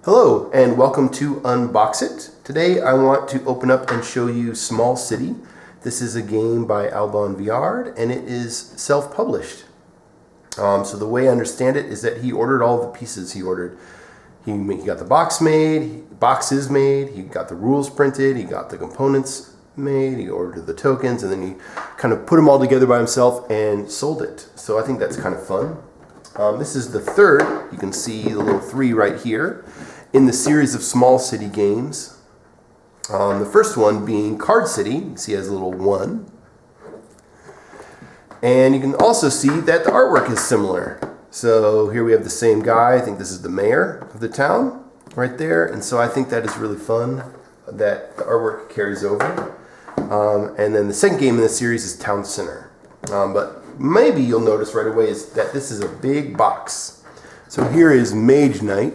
Hello and welcome to Unbox It. Today I want to open up and show you Small City. This is a game by Alban Viard and it is self-published. So the way I understand it is that he ordered all the pieces he ordered. He got the boxes made, he got the rules printed, he got the components made, he ordered the tokens, and then he kind of put them all together by himself and sold it. So I think that's kind of fun. This is the third, you can see the little 3 right here, in the series of Small City games. The first one being Card City, you can see it has a little 1. And you can also see that the artwork is similar. So here we have the same guy, I think this is the mayor of the town, right there. And so I think that is really fun, that the artwork carries over. And then the second game in the series is Town Center. But maybe you'll notice right away is that this is a big box. So here is Mage Knight,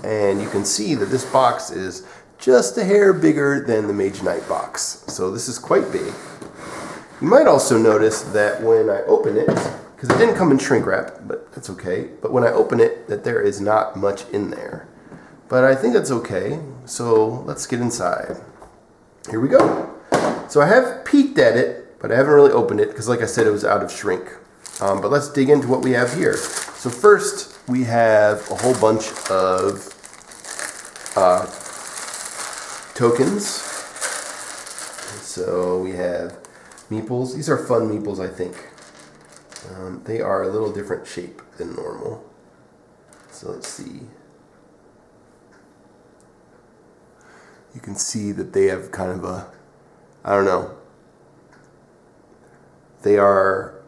and you can see that this box is just a hair bigger than the Mage Knight box. So this is quite big. You might also notice that when I open it, because it didn't come in shrink wrap, but that's okay, but when I open it, that there is not much in there. But I think that's okay, so let's get inside. Here we go. So I have peeked at it, but I haven't really opened it because, like I said, it was out of shrink. But let's dig into what we have here. So first, we have a whole bunch of tokens. So we have meeples. These are fun meeples, I think. They are a little different shape than normal. So let's see. You can see that they have kind of a, I don't know. They are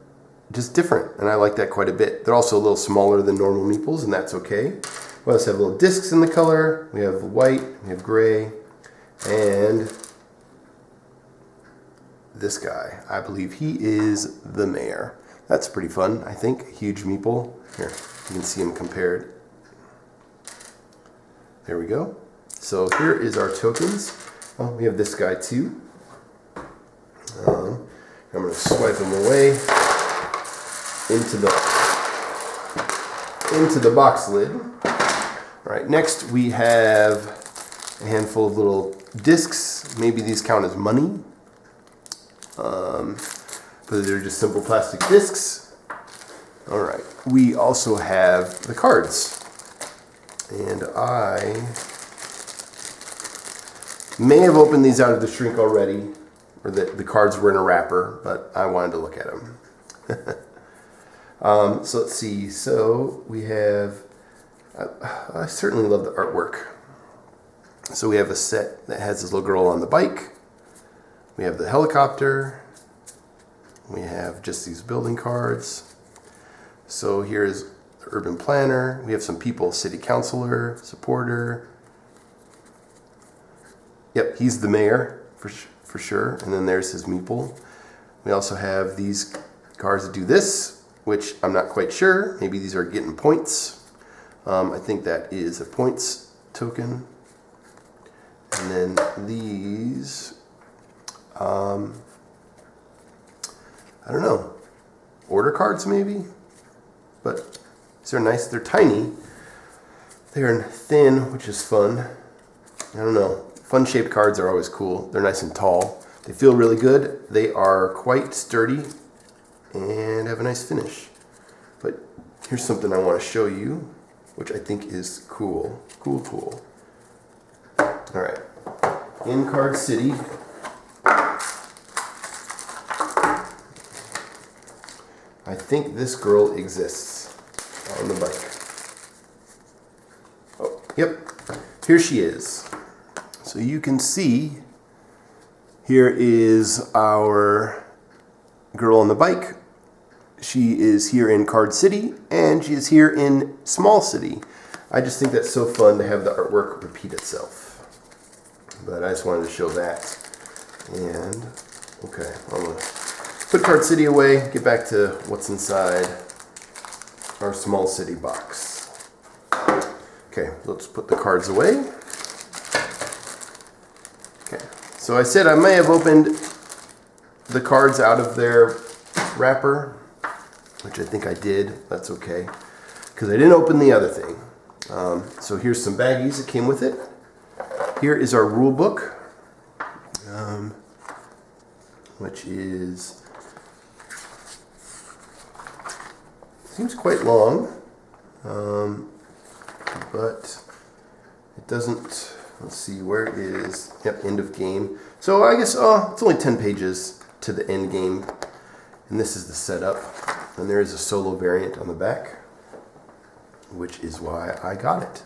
just different, and I like that quite a bit. They're also a little smaller than normal meeples, and that's okay. We also have little discs in the color. We have white, we have gray, and this guy. I believe he is the mayor. That's pretty fun, I think. Huge meeple. Here, you can see him compared. There we go. So here is our tokens. Oh, we have this guy too. I'm going to swipe them away into the box lid. All right, next we have a handful of little discs. Maybe these count as money. But they're just simple plastic discs. All right, we also have the cards. And I may have opened these out of the shrink already, or the cards were in a wrapper, but I wanted to look at them. So let's see. So we have, I certainly love the artwork. So we have a set that has this little girl on the bike. We have the helicopter. We have just these building cards. So here's the urban planner. We have some people, city councilor, supporter. Yep, he's the mayor for sure. And then there's his meeple. We also have these cards that do this, which I'm not quite sure. Maybe these are getting points. I think that is a points token. And then these, I don't know, order cards maybe? But these are nice. They're tiny. They're thin, which is fun. I don't know. Fun-shaped cards are always cool. They're nice and tall. They feel really good. They are quite sturdy and have a nice finish. But here's something I want to show you, which I think is cool. Cool. All right. In Card City, I think this girl exists on the bike. Oh, yep. Here she is. So you can see, here is our girl on the bike. She is here in Card City, and she is here in Small City. I just think that's so fun to have the artwork repeat itself. But I just wanted to show that. And, okay, I'm going to put Card City away, get back to what's inside our Small City box. Okay, let's put the cards away. Okay, so I said I may have opened the cards out of their wrapper, which I think I did. That's okay, because I didn't open the other thing. So here's some baggies that came with it. Here is our rule book, which seems quite long, but it doesn't. Let's see, where it is. Yep, end of game. So I guess it's only 10 pages to the end game, and this is the setup. And there is a solo variant on the back, which is why I got it.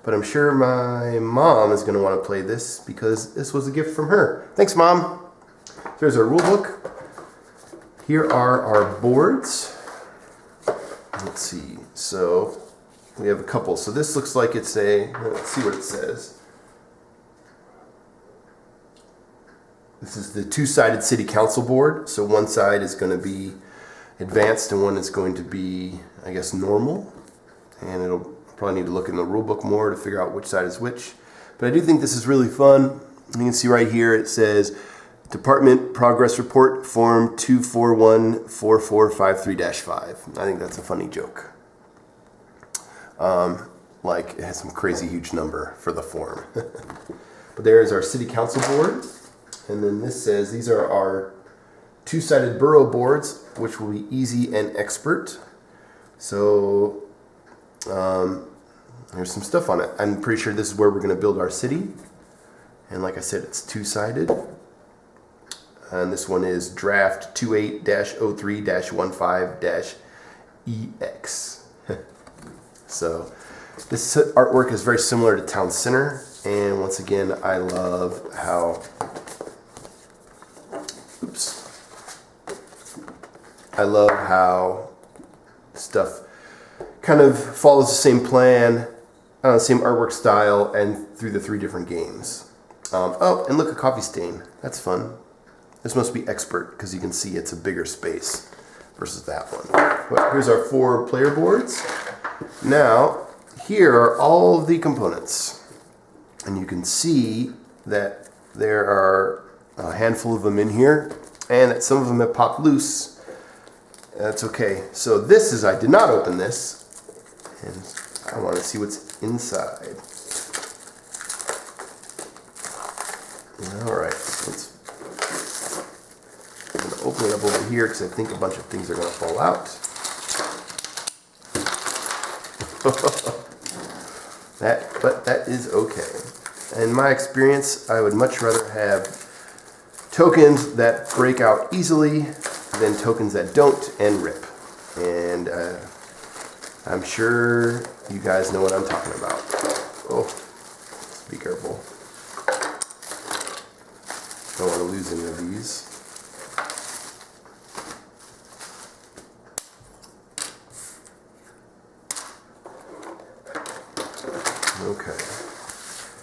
But I'm sure my mom is going to want to play this because this was a gift from her. Thanks, Mom. There's our rule book. Here are our boards. Let's see. So we have a couple. So this looks like it's let's see what it says. This is the two-sided city council board. So one side is going to be advanced and one is going to be, I guess, normal. And it'll probably need to look in the rule book more to figure out which side is which. But I do think this is really fun. You can see right here it says Department Progress Report Form 2414453-5. I think that's a funny joke. Like it has some crazy huge number for the form. But there's our city council board. And then this says these are our two-sided borough boards, which will be easy and expert. So there's some stuff on it. I'm pretty sure this is where we're going to build our city. And like I said, it's two-sided. And this one is draft 28-03-15-EX. So this artwork is very similar to Town Center. And once again, I love how... I love how stuff kind of follows the same plan, same artwork style, and through the 3 different games. Oh, and look, a coffee stain. That's fun. This must be expert because you can see it's a bigger space versus that one. But here's our 4 player boards. Now, here are all of the components. And you can see that there are a handful of them in here, and that some of them have popped loose. That's okay. So this is, I did not open this, and I want to see what's inside. All right, I'm going to open it up over here because I think a bunch of things are going to fall out. But that is okay. In my experience, I would much rather have tokens that break out easily than tokens that don't and rip. And I'm sure you guys know what I'm talking about. Oh, be careful. Don't want to lose any of these. Okay.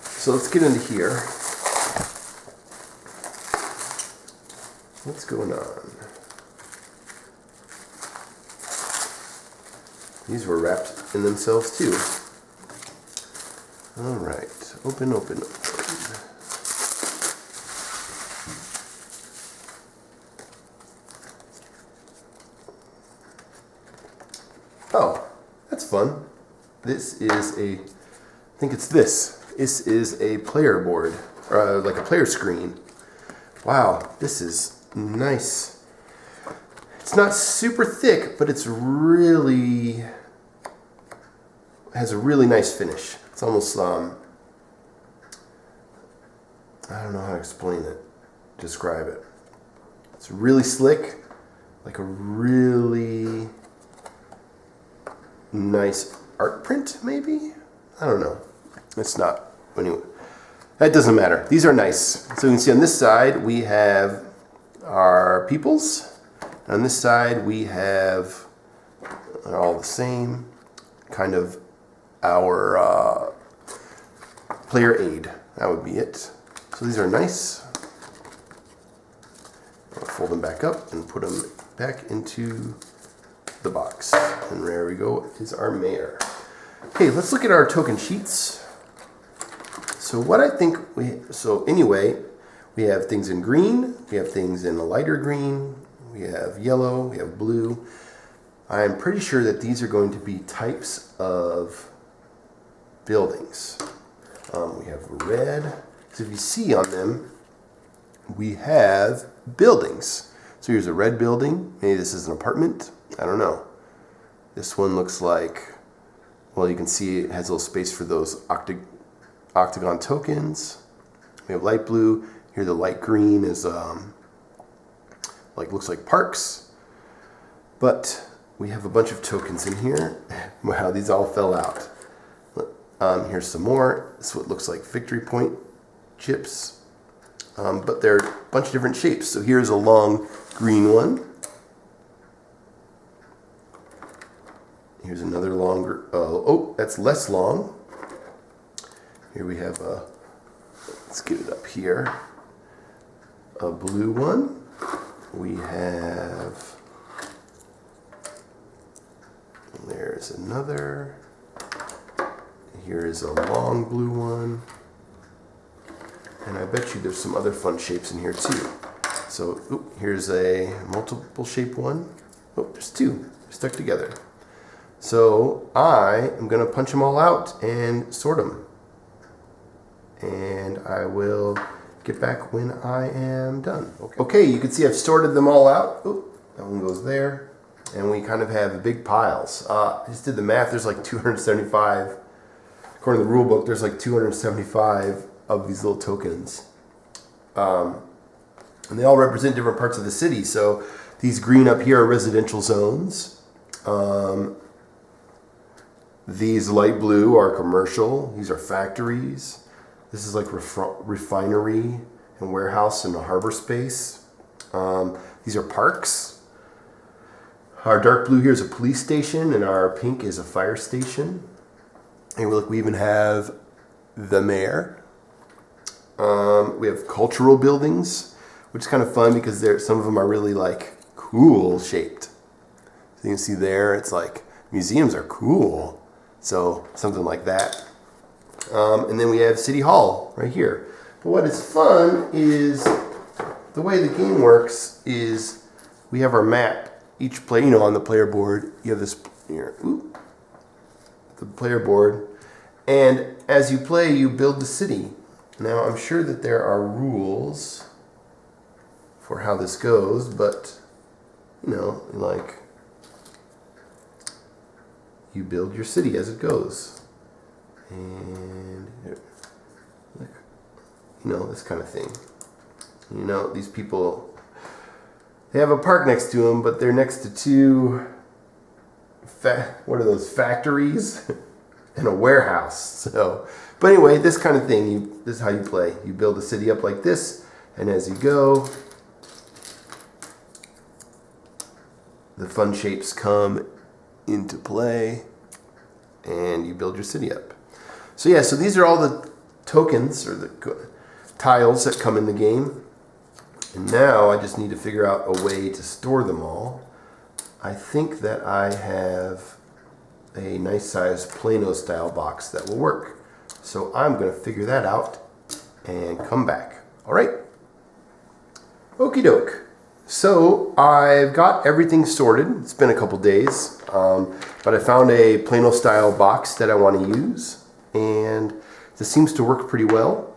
So let's get into here. What's going on? These were wrapped in themselves too. All right, open. Oh, that's fun. This is I think it's this. This is a player board, or like a player screen. Wow, this is nice. It's not super thick, but it's really has a really nice finish. It's almost I don't know how to describe it. It's really slick, like a really nice art print, maybe? I don't know. It's not. Anyway, that doesn't matter. These are nice. So you can see on this side we have our peoples. On this side we have, they're all the same, kind of our player aid. That would be it. So these are nice. I'll fold them back up and put them back into the box. And there we go, is our mayor. Okay, let's look at our token sheets. So what I think anyway, we have things in green, we have things in a lighter green, we have yellow, we have blue. I'm pretty sure that these are going to be types of buildings. We have red. So if you see on them, we have buildings. So here's a red building. Maybe this is an apartment. I don't know. This one looks like, well, you can see it has a little space for those octagon tokens. We have light blue. Here the light green is looks like parks. But we have a bunch of tokens in here. Wow, these all fell out. Here's some more. This is what looks like victory point chips. But they're a bunch of different shapes. So here's a long green one. Here's another longer, oh, that's less long. Here we have a, let's get it up here, a blue one. We have, there's another. Here is a long blue one. And I bet you there's some other fun shapes in here too. So here's a multiple shape one. Oh, there's two stuck together. So I am going to punch them all out and sort them. And I will get back when I am done. Okay, you can see I've sorted them all out. Oh, that one goes there. And we kind of have big piles. I just did the math. There's like 275. According to the rule book, there's like 275 of these little tokens. And they all represent different parts of the city. So these green up here are residential zones. These light blue are commercial. These are factories. This is like refinery and warehouse and a harbor space. These are parks. Our dark blue here is a police station, and our pink is a fire station. And look, we even have the mayor. We have cultural buildings, which is kind of fun because some of them are really like cool shaped. So you can see there, it's like museums are cool. So something like that. And then we have City Hall right here. But what is fun is the way the game works is we have our map. Each player, on the player board, you have this here, the player board. And as you play, you build the city. Now, I'm sure that there are rules for how this goes, but, like, you build your city as it goes. And, this kind of thing. These people, they have a park next to them, but they're next to two, what are those, factories and a warehouse. So, but anyway, this kind of thing, this is how you play. You build a city up like this, and as you go, the fun shapes come into play, and you build your city up. So yeah, so these are all the tokens, or the tiles that come in the game. And now I just need to figure out a way to store them all. I think that I have a nice size Plano style box that will work. So I'm going to figure that out and come back. All right. Okie doke. So I've got everything sorted. It's been a couple days, but I found a Plano style box that I want to use, and this seems to work pretty well.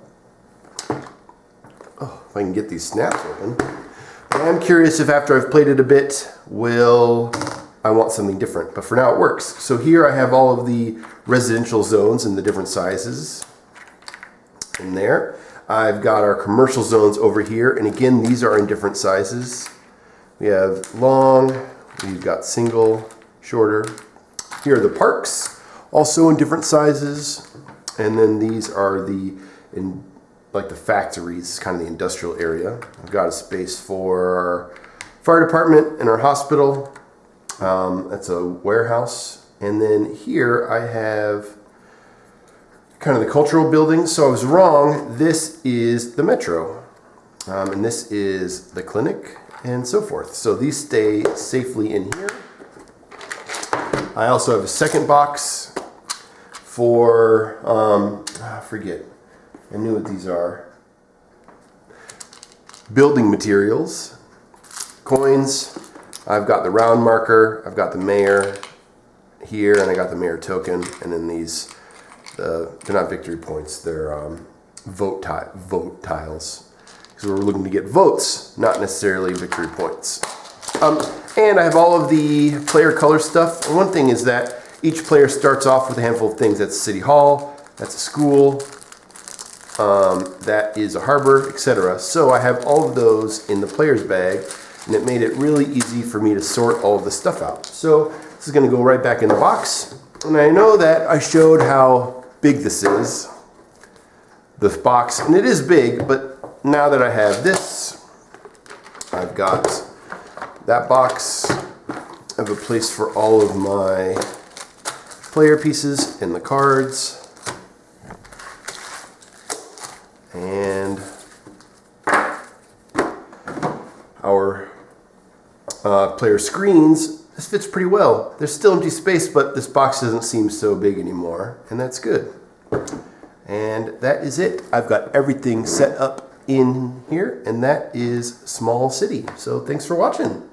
Oh, if I can get these snaps open. I'm curious if after I've played it a bit, I want something different. But for now it works. So here I have all of the residential zones in the different sizes in there. I've got our commercial zones over here. And again, these are in different sizes. We have long, we've got single, shorter. Here are the parks, also in different sizes. And then these are the factories, kind of the industrial area. I've got a space for our fire department and our hospital. That's a warehouse. And then here I have kind of the cultural buildings. So I was wrong. This is the metro. And this is the clinic and so forth. So these stay safely in here. I also have a second box for, I forget. I knew what these are. Building materials, coins. I've got the round marker. I've got the mayor here, and I got the mayor token. And then these They're not victory points. They're vote tiles. Because we're looking to get votes, not necessarily victory points. And I have all of the player color stuff. And one thing is that each player starts off with a handful of things. That's City Hall, that's a school, that is a harbor, etc. So I have all of those in the player's bag, and it made it really easy for me to sort all of the stuff out. So this is going to go right back in the box. And I know that I showed how big this is, this box, and it is big, but now that I have this, I've got that box. I have a place for all of my player pieces and the cards. And our player screens. This fits pretty well. There's still empty space, but this box doesn't seem so big anymore, and that's good. And that is it. I've got everything set up in here, and that is Small City. So thanks for watching.